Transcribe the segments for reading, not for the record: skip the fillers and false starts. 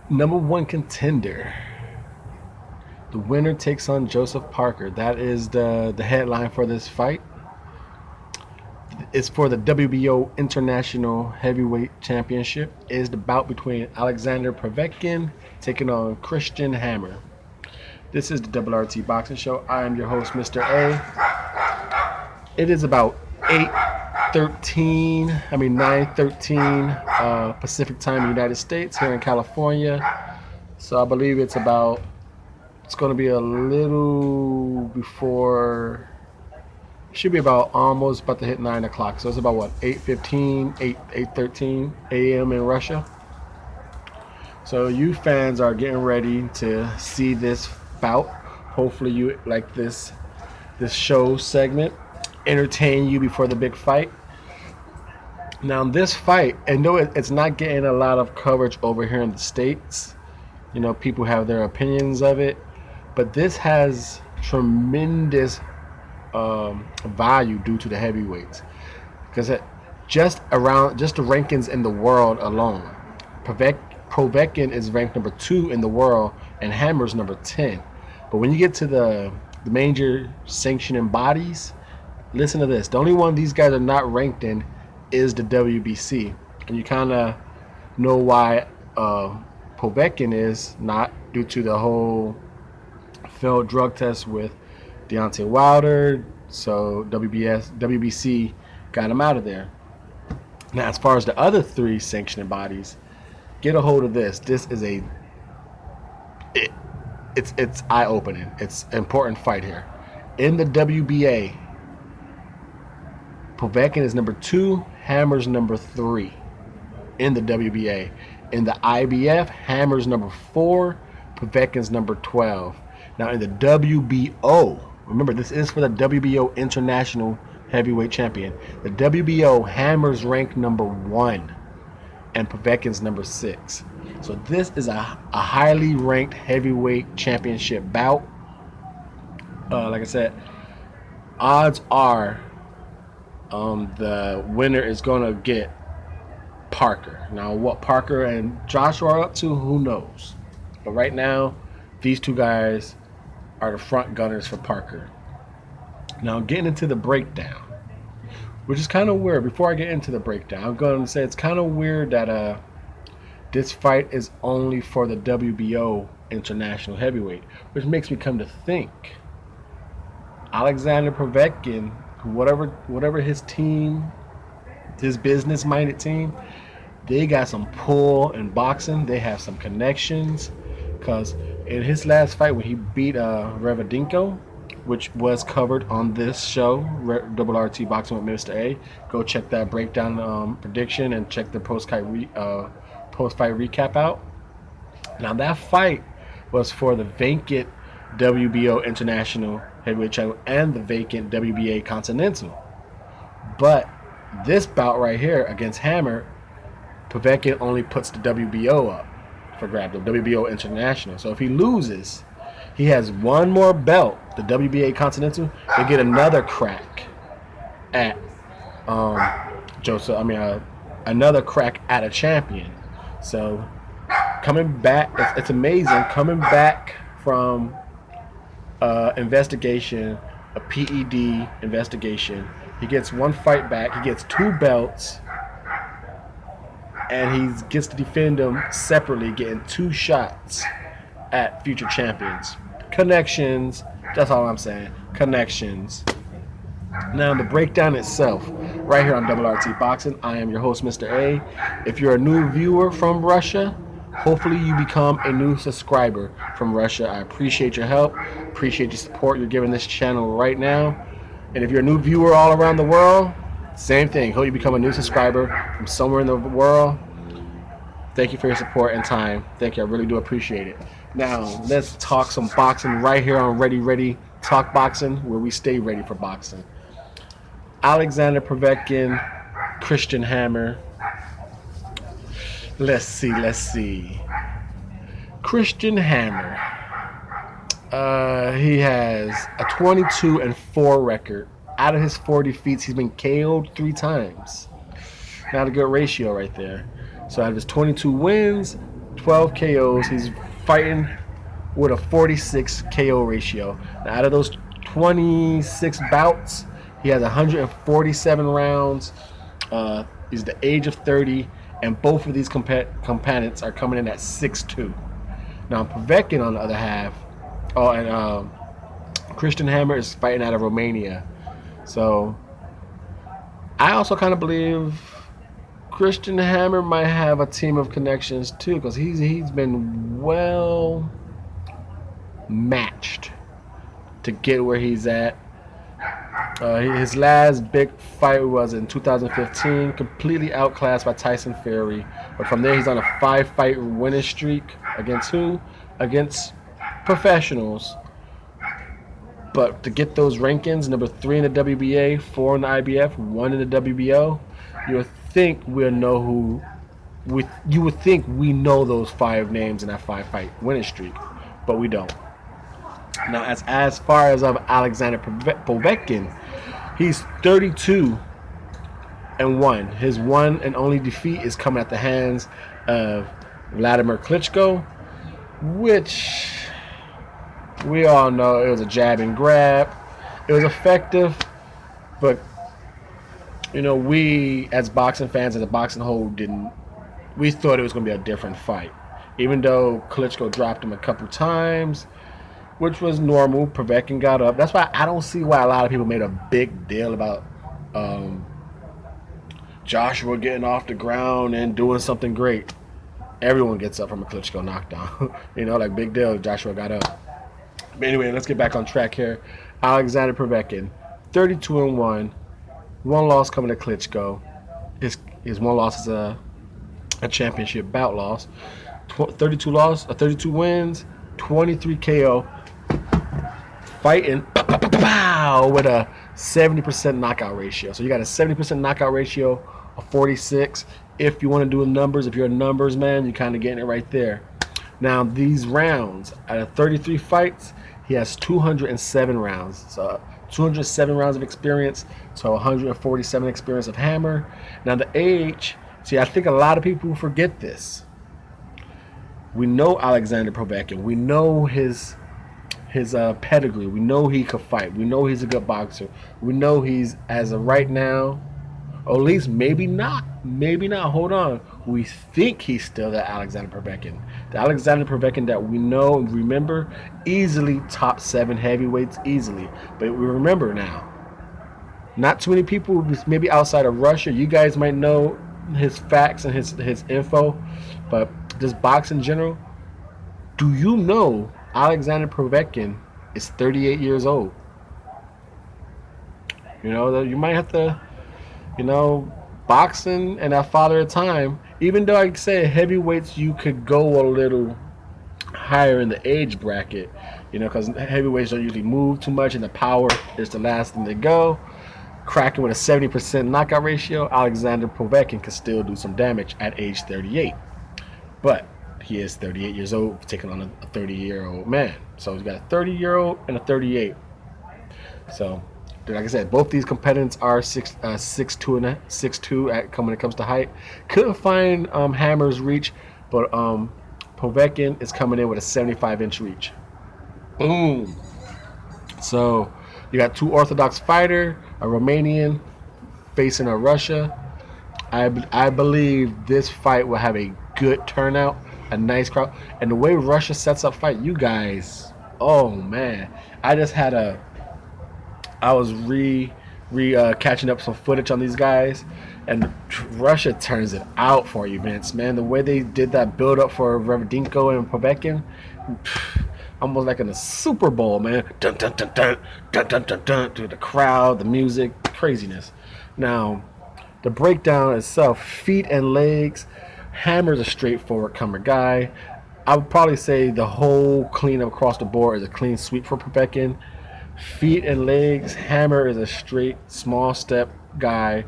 Number one contender. The winner takes on Joseph Parker. That is the headline for this fight. It's for the WBO International Heavyweight Championship. It is the bout between Alexander Povetkin taking on Christian Hammer. This is the RRT Boxing Show. I am your host, Mr. A. It is about 9:13 Pacific time, United States, here in California. So I believe it's going to be a little before, should be almost about to hit 9 o'clock. So it's about what, 8:13 a.m. in Russia. So you fans are getting ready to see this bout. Hopefully you like this show segment, entertain you before the big fight. Now this fight, and though it's not getting a lot of coverage over here in the States, people have their opinions of it, but this has tremendous value due to the heavyweights, because just the rankings in the world alone, Povetkin is ranked number 2 in the world and Hammer's number 10. But when you get to the major sanctioning bodies, listen to this. The only one these guys are not ranked in is the WBC. And you kind of know why Povetkin is not, due to the whole failed drug test with Deontay Wilder. So WBC got him out of there. Now, as far as the other 3 sanctioning bodies, get a hold of this. This is it's eye-opening. It's an important fight here. In the WBA, Povetkin is number 2, Hammer's number 3 in the WBA. In the IBF, Hammer's number 4, Povetkin's number 12. Now in the WBO, remember this is for the WBO International Heavyweight Champion. The WBO, Hammer's ranked number 1 and Povetkin's number 6. So this is a highly ranked heavyweight championship bout. Like I said, odds are the winner is going to get Parker. Now, what Parker and Joshua are up to, who knows? But right now, these 2 guys are the front gunners for Parker. Now, getting into the breakdown, which is kind of weird. Before I get into the breakdown, I'm going to say it's kind of weird that this fight is only for the WBO International Heavyweight, which makes me come to think Alexander Povetkin, whatever his team, his business-minded team, they got some pull in boxing. They have some connections, because in his last fight when he beat Revadinko, which was covered on this show, RRT Boxing with Mr. A. Go check that breakdown prediction and check the post-fight recap out. Now that fight was for the vacant WBO International Heavyweight Champion and the vacant WBA Continental. But this bout right here against Hammer, Povetkin only puts the WBO up for grab, the WBO International. So if he loses, he has one more belt, the WBA Continental, to get another crack at another crack at a champion. So coming back, it's amazing. Coming back from investigation, a PED investigation, he gets one fight back. He gets 2 belts, and he gets to defend them separately, getting 2 shots at future champions. Connections, that's all I'm saying. Connections. Now the breakdown itself, right here on RRT Boxing. I am your host, Mr. A. If you're a new viewer from Russia, hopefully you become a new subscriber from Russia. I appreciate your help, appreciate your support you're giving this channel right now. And if you're a new viewer all around the world, same thing. Hope you become a new subscriber from somewhere in the world. Thank you for your support and time. Thank you. I really do appreciate it. Now, let's talk some boxing right here on Ready Talk Boxing, where we stay ready for boxing. Alexander Povetkin, Christian Hammer. Let's see. Christian Hammer. He has a 22-4 record. Out of his 4 defeats, he's been KO'd 3 times. Not a good ratio right there. So out of his 22 wins, 12 KOs. He's fighting with a 46 KO ratio. Now, out of those 26 bouts, he has 147 rounds. He's the age of 30, and both of these combatants are coming in at 6'2". Now, Povetkin, on the other half, and Christian Hammer is fighting out of Romania. So, I also kind of believe Christian Hammer might have a team of connections too, because he's been well matched to get where he's at. His last big fight was in 2015, completely outclassed by Tyson Fury. But from there, he's on a 5-fight winning streak. Against who? Against professionals. But to get those rankings, number 3 in the WBA, 4 in the IBF, 1 in the WBO, you would think we'll know who. You would think we know those 5 names in that 5-fight winning streak, but we don't. Now, as far as Alexander Povetkin, he's 32-1. His one and only defeat is coming at the hands of Vladimir Klitschko, which we all know it was a jab and grab. It was effective, but we as boxing fans, as a boxing whole, we thought it was going to be a different fight. Even though Klitschko dropped him a couple times, which was normal, Povetkin got up. That's why I don't see why a lot of people made a big deal about Joshua getting off the ground and doing something great. Everyone gets up from a Klitschko knockdown. Like big deal, Joshua got up. But anyway, let's get back on track here. Alexander Povetkin, 32-1. One loss coming to Klitschko. His one loss is a championship bout loss. 32 wins, 23 KO. Fighting with a 70% knockout ratio. So you got a 70% knockout ratio, a 46. If you want to do the numbers, if you're a numbers man, you're kind of getting it right there. Now, these rounds, out of 33 fights, he has 207 rounds. So 207 rounds of experience, so 147 experience of Hammer. Now, the age, see, I think a lot of people forget this. We know Alexander Povetkin. We know his pedigree. We know he could fight. We know he's a good boxer. We know he's, as of right now, or at least maybe not. Hold on. We think he's still the Alexander Povetkin. The Alexander Povetkin that we know and remember, easily top 7 heavyweights, easily. But we remember now. Not too many people, maybe outside of Russia, you guys might know his facts and his info, but just boxing in general, do you know Alexander Povetkin is 38 years old? You might have to, boxing and that father of time, even though I say heavyweights, you could go a little higher in the age bracket, because heavyweights don't usually move too much and the power is the last thing to go. Cracking with a 70% knockout ratio, Alexander Povetkin can still do some damage at age 38. But he is 38 years old, taking on a 30-year-old man. So he's got a 30-year-old and a 38. So, like I said, both these competitors are 6'2" when it comes to height. Couldn't find Hammer's reach, but Povetkin is coming in with a 75-inch reach. Boom. So you got 2 Orthodox fighter, a Romanian facing a Russia. I believe this fight will have a good turnout, a nice crowd, and the way Russia sets up fight, you guys, oh man, I was catching up some footage on these guys, and Russia turns it out for you, Vince, man. The way they did that build up for Revdinko and Povetkin, almost like in a Super Bowl, man. Dun dun dun dun dun dun dun dun, to the crowd, the music, craziness. Now, the breakdown itself, feet and legs. Hammer's a straightforward comer guy. I would probably say the whole cleanup across the board is a clean sweep for Povetkin. Feet and legs, Hammer is a straight, small step guy.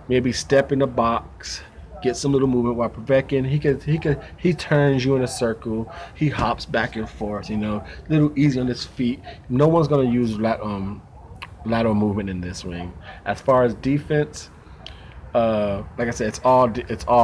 Maybe step in the box, get some little movement. While Povetkin, he turns you in a circle. He hops back and forth. Little easy on his feet. No one's gonna use lateral movement in this ring. As far as defense, Like I said, it's all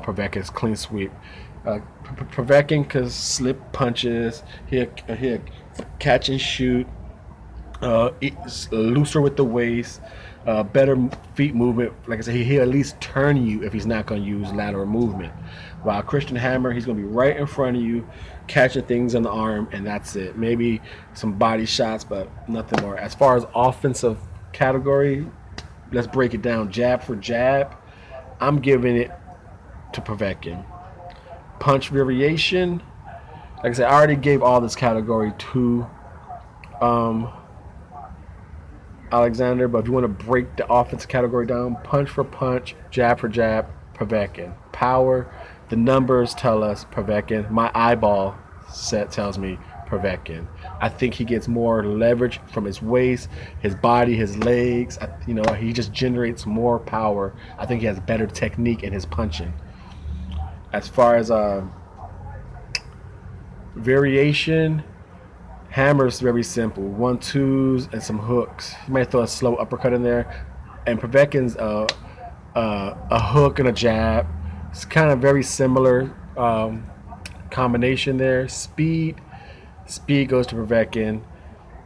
Povetkin's clean sweep. Povetkin could slip punches. He'll catch and shoot. It's looser with the waist, better feet movement. Like I said, he'll at least turn you if he's not going to use lateral movement. While Christian Hammer, he's going to be right in front of you, catching things on the arm, and that's it. Maybe some body shots, but nothing more. As far as offensive category, let's break it down jab for jab. I'm giving it to Povetkin. Punch variation, like I said, I already gave all this category to um, Alexander, but if you want to break the offensive category down, punch for punch, jab for jab, Povetkin. Power, the numbers tell us Povetkin. My eyeball set tells me Povetkin. I think he gets more leverage from his waist, his body, his legs. He just generates more power. I think he has better technique in his punching. As far as variation, Hammer's very simple. 1-2s and some hooks. You might throw a slow uppercut in there. And Povetkin's a hook and a jab. It's kind of very similar combination there. Speed goes to Povetkin.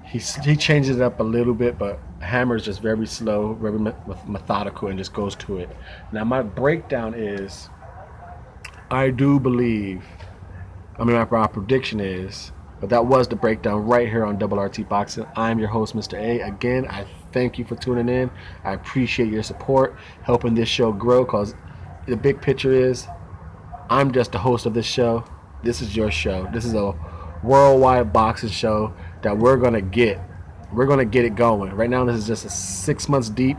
He changes it up a little bit, but Hammer's just very slow, very methodical, and just goes to it. Now my breakdown is, I do believe, my prediction is, but that was the breakdown right here on Double RT Boxing. I'm your host, Mr. A. Again, I thank you for tuning in. I appreciate your support, helping this show grow, because the big picture is I'm just the host of this show. This is your show. This is a worldwide boxing show that we're going to get. We're going to get it going. Right now, this is just 6 months deep.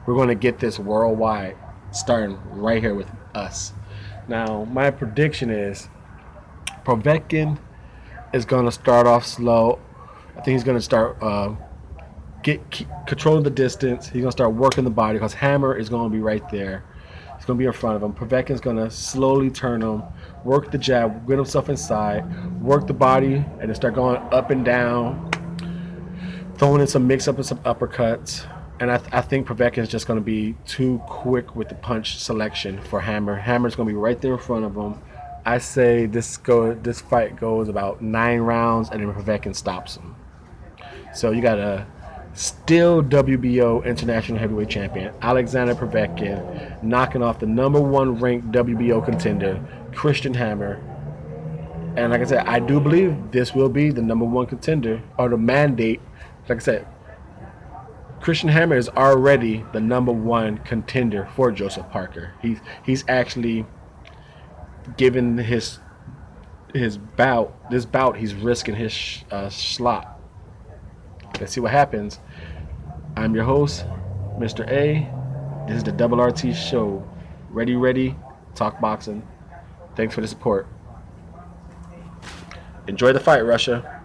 We're going to get this worldwide, starting right here with us. Now, my prediction is Povetkin is going to start off slow. I think he's going to start controlling the distance. He's going to start working the body, because Hammer is going to be right there. He's going to be in front of him. Povetkin's going to slowly turn him, work the jab, get himself inside, work the body, and then start going up and down, throwing in some mix-up and some uppercuts. And I think Povetkin's just going to be too quick with the punch selection for Hammer. Hammer's going to be right there in front of him. I say this fight goes about 9 rounds, and then Povetkin stops him. So you got a still WBO International Heavyweight Champion Alexander Povetkin knocking off the #1 ranked WBO contender Christian Hammer. And like I said, I do believe this will be the #1 contender, or the mandate. Like I said, Christian Hammer is already the #1 contender for Joseph Parker. He's actually, given this bout, he's risking his slot. Let's see what happens. I'm your host, Mr. A. This is the Double RT Show. Ready, talk boxing. Thanks for the support. Enjoy the fight, Russia.